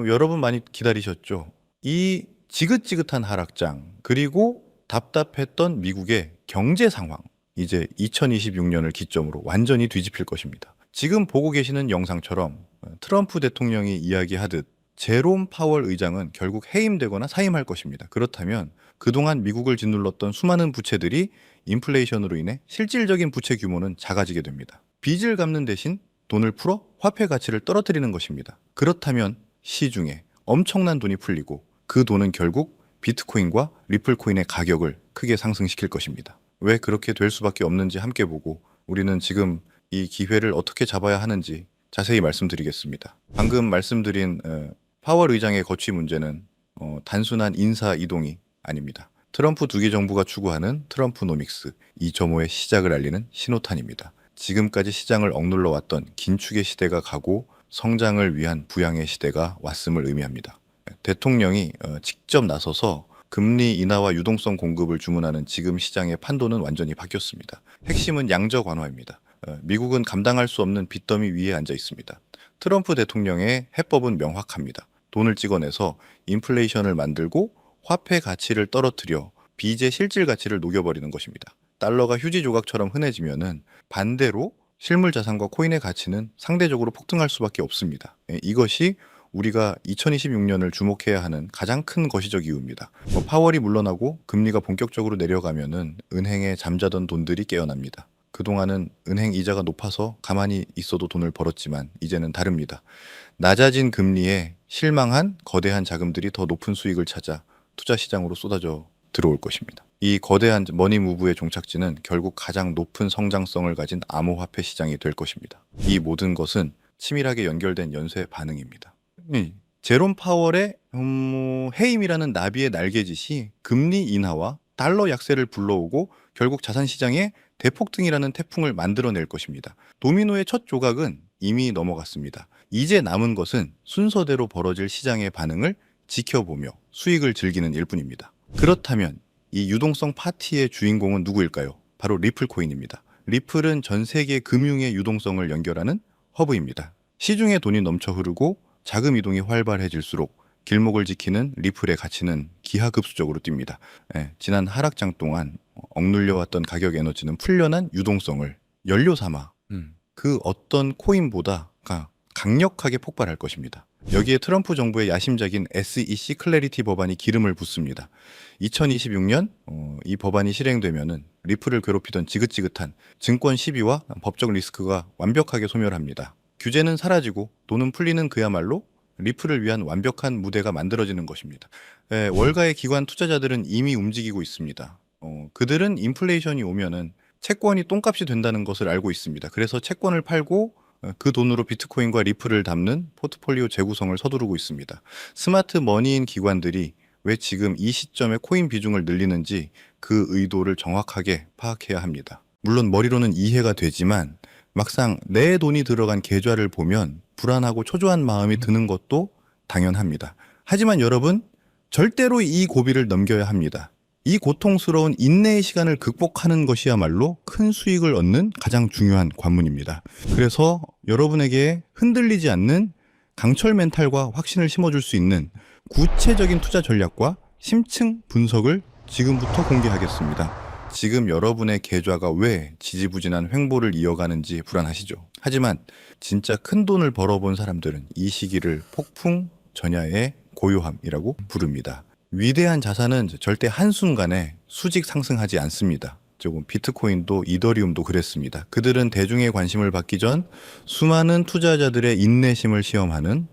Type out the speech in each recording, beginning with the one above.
여러분 많이 기다리셨죠? 이 지긋지긋한 하락장, 그리고 답답했던 미국의 경제 상황, 이제 2026년을 기점으로 완전히 뒤집힐 것입니다. 지금 보고 계시는 영상처럼 트럼프 대통령이 이야기하듯 제롬 파월 의장은 결국 해임되거나 사임할 것입니다. 그렇다면 그동안 미국을 짓눌렀던 수많은 부채들이 인플레이션으로 인해 실질적인 부채 규모는 작아지게 됩니다. 빚을 갚는 대신 돈을 풀어 화폐 가치를 떨어뜨리는 것입니다. 그렇다면 시중에 엄청난 돈이 풀리고 그 돈은 결국 비트코인과 리플코인의 가격을 크게 상승시킬 것입니다. 왜 그렇게 될 수밖에 없는지 함께 보고 우리는 지금 이 기회를 어떻게 잡아야 하는지 자세히 말씀드리겠습니다. 방금 말씀드린 파월 의장의 거취 문제는 단순한 인사 이동이 아닙니다. 트럼프 두 개 정부가 추구하는 트럼프노믹스 2.5의 시작을 알리는 신호탄입니다. 지금까지 시장을 억눌러 왔던 긴축의 시대가 가고 성장을 위한 부양의 시대가 왔음을 의미합니다. 대통령이 직접 나서서 금리 인하와 유동성 공급을 주문하는 지금 시장의 판도는 완전히 바뀌었습니다. 핵심은 양적 완화입니다. 미국은 감당할 수 없는 빚더미 위에 앉아 있습니다. 트럼프 대통령의 해법은 명확합니다. 돈을 찍어내서 인플레이션을 만들고 화폐 가치를 떨어뜨려 빚의 실질 가치를 녹여버리는 것입니다. 달러가 휴지 조각처럼 흔해지면은 반대로 실물 자산과 코인의 가치는 상대적으로 폭등할 수밖에 없습니다. 이것이 우리가 2026년을 주목해야 하는 가장 큰 거시적 이유입니다. 파월이 물러나고 금리가 본격적으로 내려가면은 은행에 잠자던 돈들이 깨어납니다. 그동안은 은행 이자가 높아서 가만히 있어도 돈을 벌었지만 이제는 다릅니다. 낮아진 금리에 실망한 거대한 자금들이 더 높은 수익을 찾아 투자 시장으로 쏟아져 들어올 것입니다. 이 거대한 머니 무브의 종착지는 결국 가장 높은 성장성을 가진 암호화폐 시장이 될 것입니다. 이 모든 것은 치밀하게 연결된 연쇄 반응입니다. 제롬 파월의 해임이라는 나비의 날개짓이 금리 인하와 달러 약세를 불러오고 결국 자산시장에 대폭등이라는 태풍을 만들어낼 것입니다. 도미노의 첫 조각은 이미 넘어갔습니다. 이제 남은 것은 순서대로 벌어질 시장의 반응을 지켜보며 수익을 즐기는 일뿐입니다. 그렇다면 이 유동성 파티의 주인공은 누구일까요? 바로 리플코인입니다. 리플은 전 세계 금융의 유동성을 연결하는 허브입니다. 시중에 돈이 넘쳐 흐르고 자금 이동이 활발해질수록 길목을 지키는 리플의 가치는 기하급수적으로 뜁니다. 지난 하락장 동안 억눌려왔던 가격 에너지는 풀려난 유동성을 연료 삼아 그 어떤 코인보다 강력하게 폭발할 것입니다. 여기에 트럼프 정부의 야심작인 SEC 클래리티 법안이 기름을 붓습니다. 2026년 이 법안이 실행되면은 리플을 괴롭히던 지긋지긋한 증권 시비와 법적 리스크가 완벽하게 소멸합니다. 규제는 사라지고 돈은 풀리는 그야말로 리플을 위한 완벽한 무대가 만들어지는 것입니다. 월가의 기관 투자자들은 이미 움직이고 있습니다. 그들은 인플레이션이 오면은 채권이 똥값이 된다는 것을 알고 있습니다. 그래서 채권을 팔고 그 돈으로 비트코인과 리플을 담는 포트폴리오 재구성을 서두르고 있습니다. 스마트 머니인 기관들이 왜 지금 이 시점에 코인 비중을 늘리는지 그 의도를 정확하게 파악해야 합니다. 물론 머리로는 이해가 되지만 막상 내 돈이 들어간 계좌를 보면 불안하고 초조한 마음이 드는 것도 당연합니다. 하지만 여러분, 절대로 이 고비를 넘겨야 합니다. 이 고통스러운 인내의 시간을 극복하는 것이야말로 큰 수익을 얻는 가장 중요한 관문입니다. 그래서 여러분에게 흔들리지 않는 강철 멘탈과 확신을 심어줄 수 있는 구체적인 투자 전략과 심층 분석을 지금부터 공개하겠습니다. 지금 여러분의 계좌가 왜 지지부진한 횡보를 이어가는지 불안하시죠? 하지만 진짜 큰 돈을 벌어본 사람들은 이 시기를 폭풍 전야의 고요함이라고 부릅니다. 위대한 자산은 절대 한순간에 수직 상승하지 않습니다. 조금 비트코인도 이더리움도 그랬습니다. 그들은 대중의 관심을 받기 전 수많은 투자자들의 인내심을 시험하는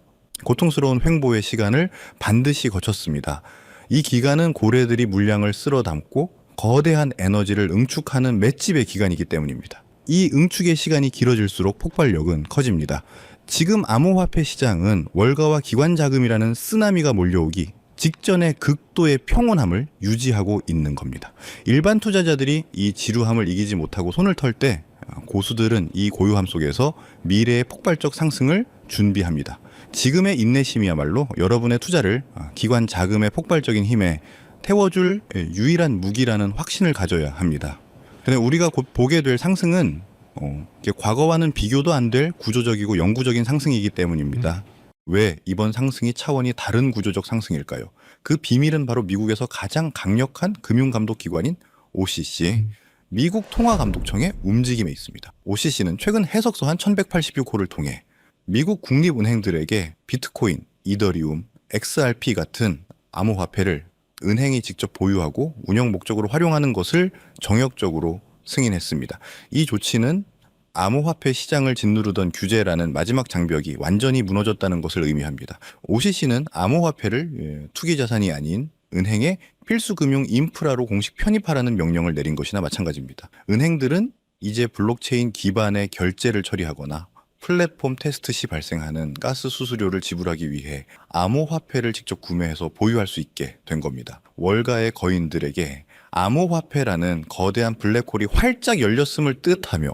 고통스러운 횡보의 시간을 반드시 거쳤습니다. 이 기간은 고래들이 물량을 쓸어 담고 거대한 에너지를 응축하는 맷집의 기간이기 때문입니다. 이 응축의 시간이 길어질수록 폭발력은 커집니다. 지금 암호화폐 시장은 월가와 기관 자금이라는 쓰나미가 몰려오기 직전의 극도의 평온함을 유지하고 있는 겁니다. 일반 투자자들이 이 지루함을 이기지 못하고 손을 털 때 고수들은 이 고요함 속에서 미래의 폭발적 상승을 준비합니다. 지금의 인내심이야말로 여러분의 투자를 기관 자금의 폭발적인 힘에 태워줄 유일한 무기라는 확신을 가져야 합니다. 근데 우리가 곧 보게 될 상승은 과거와는 비교도 안 될 구조적이고 영구적인 상승이기 때문입니다. 왜 이번 상승이 차원이 다른 구조적 상승일까요? 그 비밀은 바로 미국에서 가장 강력한 금융감독기관인 OCC, 미국 통화감독청의 움직임에 있습니다. OCC는 최근 해석서 한 1186호를 통해 미국 국립은행들에게 비트코인, 이더리움, XRP 같은 암호화폐를 은행이 직접 보유하고 운영 목적으로 활용하는 것을 정역적으로 승인했습니다. 이 조치는 암호화폐 시장을 짓누르던 규제라는 마지막 장벽이 완전히 무너졌다는 것을 의미합니다. OCC는 암호화폐를 투기 자산이 아닌 은행의 필수 금융 인프라로 공식 편입하라는 명령을 내린 것이나 마찬가지입니다. 은행들은 이제 블록체인 기반의 결제를 처리하거나 플랫폼 테스트 시 발생하는 가스 수수료를 지불하기 위해 암호화폐를 직접 구매해서 보유할 수 있게 된 겁니다. 월가의 거인들에게 암호화폐라는 거대한 블랙홀이 활짝 열렸음을 뜻하며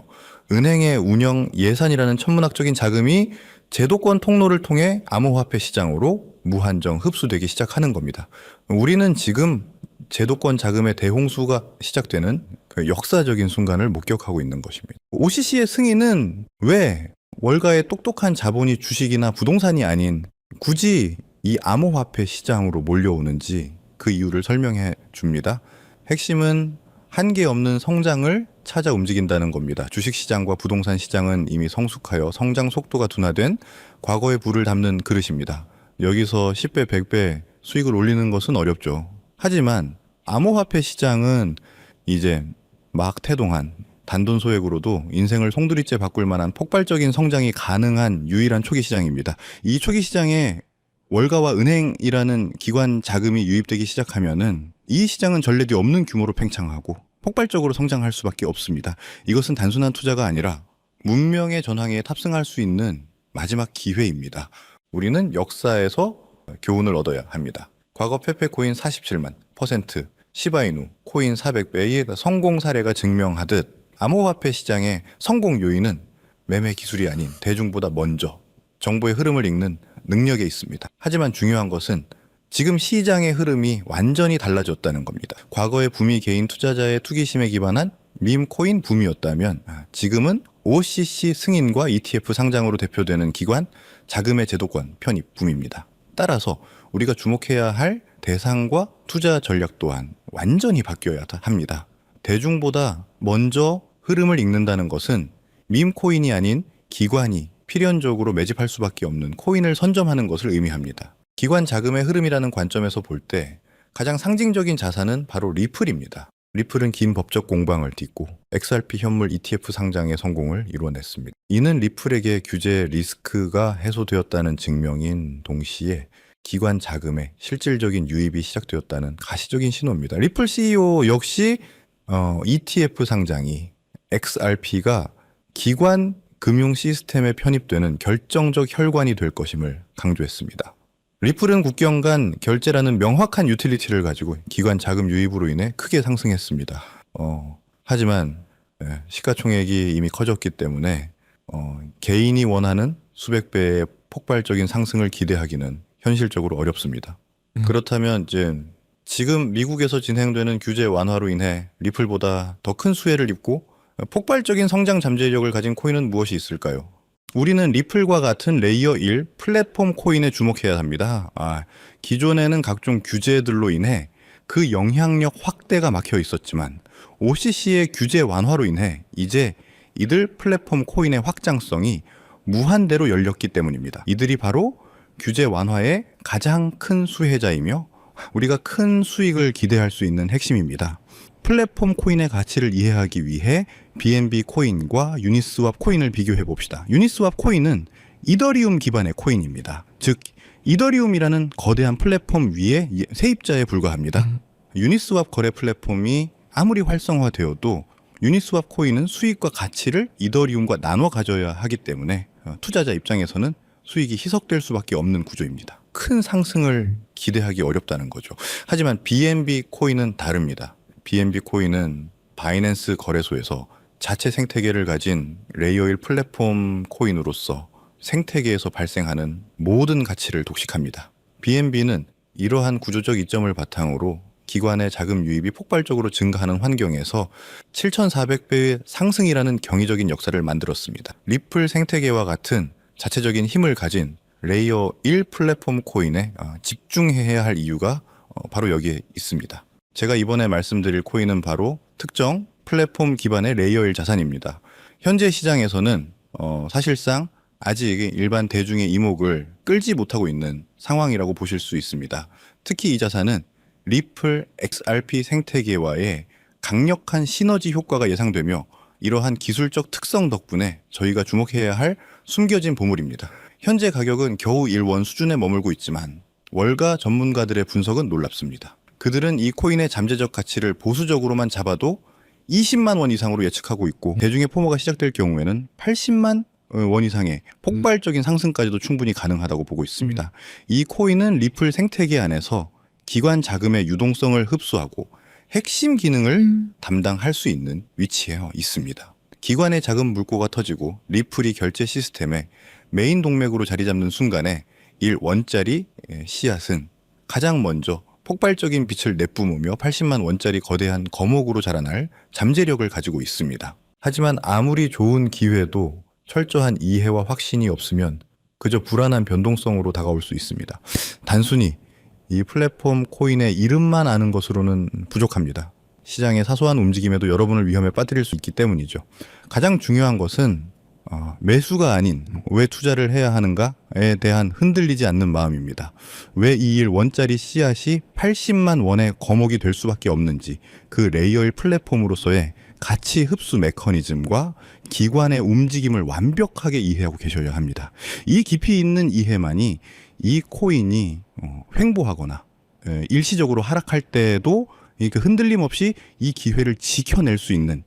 은행의 운영 예산이라는 천문학적인 자금이 제도권 통로를 통해 암호화폐 시장으로 무한정 흡수되기 시작하는 겁니다. 우리는 지금 제도권 자금의 대홍수가 시작되는 그 역사적인 순간을 목격하고 있는 것입니다. OCC의 승인은 왜 월가의 똑똑한 자본이 주식이나 부동산이 아닌 굳이 이 암호화폐 시장으로 몰려오는지 그 이유를 설명해 줍니다. 핵심은 한계 없는 성장을 찾아 움직인다는 겁니다. 주식시장과 부동산 시장은 이미 성숙하여 성장 속도가 둔화된 과거의 불을 담는 그릇입니다. 여기서 10배, 100배 수익을 올리는 것은 어렵죠. 하지만 암호화폐 시장은 이제 막 태동한 단돈 소액으로도 인생을 송두리째 바꿀 만한 폭발적인 성장이 가능한 유일한 초기 시장입니다. 이 초기 시장에 월가와 은행이라는 기관 자금이 유입되기 시작하면은 이 시장은 전례 뒤 없는 규모로 팽창하고 폭발적으로 성장할 수밖에 없습니다. 이것은 단순한 투자가 아니라 문명의 전황에 탑승할 수 있는 마지막 기회입니다. 우리는 역사에서 교훈을 얻어야 합니다. 과거 페페코인 47만 %, 시바이누 코인 400배의 성공 사례가 증명하듯 암호화폐 시장의 성공 요인은 매매 기술이 아닌 대중보다 먼저 정보의 흐름을 읽는 능력에 있습니다. 하지만 중요한 것은 지금 시장의 흐름이 완전히 달라졌다는 겁니다. 과거의 붐이 개인 투자자의 투기심에 기반한 밈코인 붐이었다면 지금은 OCC 승인과 ETF 상장으로 대표되는 기관 자금의 제도권 편입 붐입니다. 따라서 우리가 주목해야 할 대상과 투자 전략 또한 완전히 바뀌어야 합니다. 대중보다 먼저 흐름을 읽는다는 것은 밈코인이 아닌 기관이 필연적으로 매집할 수밖에 없는 코인을 선점하는 것을 의미합니다. 기관 자금의 흐름이라는 관점에서 볼 때 가장 상징적인 자산은 바로 리플입니다. 리플은 긴 법적 공방을 딛고 XRP 현물 ETF 상장의 성공을 이뤄냈습니다. 이는 리플에게 규제 리스크가 해소되었다는 증명인 동시에 기관 자금의 실질적인 유입이 시작되었다는 가시적인 신호입니다. 리플 CEO 역시 ETF 상장이 XRP가 기관 금융 시스템에 편입되는 결정적 혈관이 될 것임을 강조했습니다. 리플은 국경 간 결제라는 명확한 유틸리티를 가지고 기관 자금 유입으로 인해 크게 상승했습니다. 하지만 시가총액이 이미 커졌기 때문에 개인이 원하는 수백 배의 폭발적인 상승을 기대하기는 현실적으로 어렵습니다. 그렇다면 이제 지금 미국에서 진행되는 규제 완화로 인해 리플보다 더 큰 수혜를 입고 폭발적인 성장 잠재력을 가진 코인은 무엇이 있을까요? 우리는 리플과 같은 레이어 1 플랫폼 코인에 주목해야 합니다. 기존에는 각종 규제들로 인해 그 영향력 확대가 막혀 있었지만 OCC의 규제 완화로 인해 이제 이들 플랫폼 코인의 확장성이 무한대로 열렸기 때문입니다. 이들이 바로 규제 완화의 가장 큰 수혜자이며 우리가 큰 수익을 기대할 수 있는 핵심입니다. 플랫폼 코인의 가치를 이해하기 위해 BNB 코인과 유니스왑 코인을 비교해 봅시다. 유니스왑 코인은 이더리움 기반의 코인입니다. 즉 이더리움이라는 거대한 플랫폼 위에 세입자에 불과합니다. 유니스왑 거래 플랫폼이 아무리 활성화되어도 유니스왑 코인은 수익과 가치를 이더리움과 나눠 가져야 하기 때문에 투자자 입장에서는 수익이 희석될 수밖에 없는 구조입니다. 큰 상승을 기대하기 어렵다는 거죠. 하지만 BNB 코인은 다릅니다. BNB 코인은 바이낸스 거래소에서 자체 생태계를 가진 레이어 1 플랫폼 코인으로서 생태계에서 발생하는 모든 가치를 독식합니다. BNB는 이러한 구조적 이점을 바탕으로 기관의 자금 유입이 폭발적으로 증가하는 환경에서 7,400배의 상승이라는 경이적인 역사를 만들었습니다. 리플 생태계와 같은 자체적인 힘을 가진 레이어 1 플랫폼 코인에 집중해야 할 이유가 바로 여기에 있습니다. 제가 이번에 말씀드릴 코인은 바로 특정 플랫폼 기반의 레이어 1 자산입니다. 현재 시장에서는 사실상 아직 일반 대중의 이목을 끌지 못하고 있는 상황이라고 보실 수 있습니다. 특히 이 자산은 리플 XRP 생태계와의 강력한 시너지 효과가 예상되며 이러한 기술적 특성 덕분에 저희가 주목해야 할 숨겨진 보물입니다. 현재 가격은 겨우 1원 수준에 머물고 있지만 월가 전문가들의 분석은 놀랍습니다. 그들은 이 코인의 잠재적 가치를 보수적으로만 잡아도 20만 원 이상으로 예측하고 있고 대중의 포모가 시작될 경우에는 80만 원 이상의 폭발적인 상승까지도 충분히 가능하다고 보고 있습니다. 이 코인은 리플 생태계 안에서 기관 자금의 유동성을 흡수하고 핵심 기능을 담당할 수 있는 위치에 있습니다. 기관의 자금 물꼬가 터지고 리플이 결제 시스템에 메인 동맥으로 자리 잡는 순간에 1원짜리 씨앗은 가장 먼저 폭발적인 빛을 내뿜으며 80만 원짜리 거대한 거목으로 자라날 잠재력을 가지고 있습니다. 하지만 아무리 좋은 기회도 철저한 이해와 확신이 없으면 그저 불안한 변동성으로 다가올 수 있습니다. 단순히 이 플랫폼 코인의 이름만 아는 것으로는 부족합니다. 시장의 사소한 움직임에도 여러분을 위험에 빠뜨릴 수 있기 때문이죠. 가장 중요한 것은 매수가 아닌 왜 투자를 해야 하는가에 대한 흔들리지 않는 마음입니다. 왜 이 1원짜리 씨앗이 80만 원의 거목이 될 수밖에 없는지 그 레이어 1 플랫폼으로서의 가치 흡수 메커니즘과 기관의 움직임을 완벽하게 이해하고 계셔야 합니다. 이 깊이 있는 이해만이 이 코인이 횡보하거나 일시적으로 하락할 때도 흔들림 없이 이 기회를 지켜낼 수 있는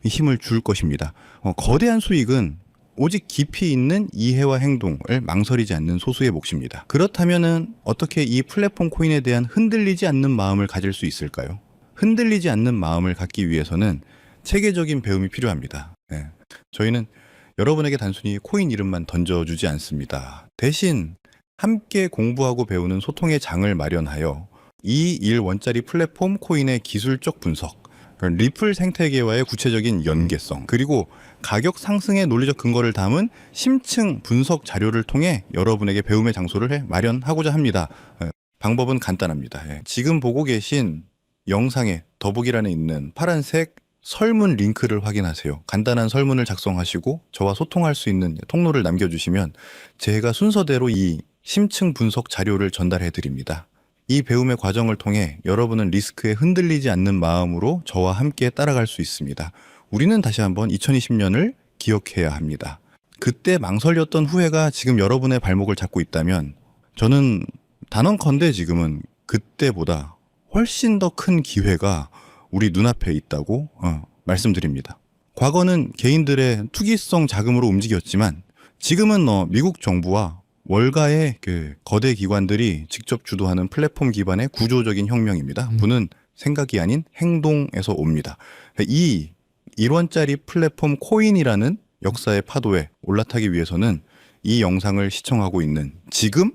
힘을 줄 것입니다. 거대한 수익은 오직 깊이 있는 이해와 행동을 망설이지 않는 소수의 몫입니다. 그렇다면은 어떻게 이 플랫폼 코인에 대한 흔들리지 않는 마음을 가질 수 있을까요? 흔들리지 않는 마음을 갖기 위해서는 체계적인 배움이 필요합니다. 저희는 여러분에게 단순히 코인 이름만 던져주지 않습니다. 대신 함께 공부하고 배우는 소통의 장을 마련하여 이 1원짜리 플랫폼 코인의 기술적 분석, 리플 생태계와의 구체적인 연계성, 그리고 가격 상승의 논리적 근거를 담은 심층 분석 자료를 통해 여러분에게 배움의 장소를 마련하고자 합니다. 방법은 간단합니다. 지금 보고 계신 영상의 더보기란에 있는 파란색 설문 링크를 확인하세요. 간단한 설문을 작성하시고 저와 소통할 수 있는 통로를 남겨주시면 제가 순서대로 이 심층 분석 자료를 전달해 드립니다. 이 배움의 과정을 통해 여러분은 리스크에 흔들리지 않는 마음으로 저와 함께 따라갈 수 있습니다. 우리는 다시 한번 2020년을 기억해야 합니다. 그때 망설였던 후회가 지금 여러분의 발목을 잡고 있다면 저는 단언컨대 지금은 그때보다 훨씬 더 큰 기회가 우리 눈앞에 있다고 말씀드립니다. 과거는 개인들의 투기성 자금으로 움직였지만 지금은 미국 정부와 월가의 거대 기관들이 직접 주도하는 플랫폼 기반의 구조적인 혁명입니다. 부는 생각이 아닌 행동에서 옵니다. 이 1원짜리 플랫폼 코인이라는 역사의 파도에 올라타기 위해서는 이 영상을 시청하고 있는 지금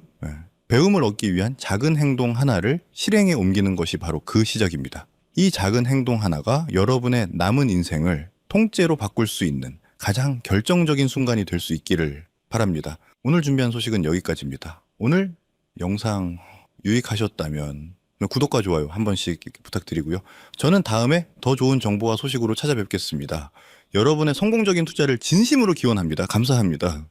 배움을 얻기 위한 작은 행동 하나를 실행에 옮기는 것이 바로 그 시작입니다. 이 작은 행동 하나가 여러분의 남은 인생을 통째로 바꿀 수 있는 가장 결정적인 순간이 될 수 있기를 바랍니다. 오늘 준비한 소식은 여기까지입니다. 오늘 영상 유익하셨다면 구독과 좋아요 한 번씩 부탁드리고요. 저는 다음에 더 좋은 정보와 소식으로 찾아뵙겠습니다. 여러분의 성공적인 투자를 진심으로 기원합니다. 감사합니다.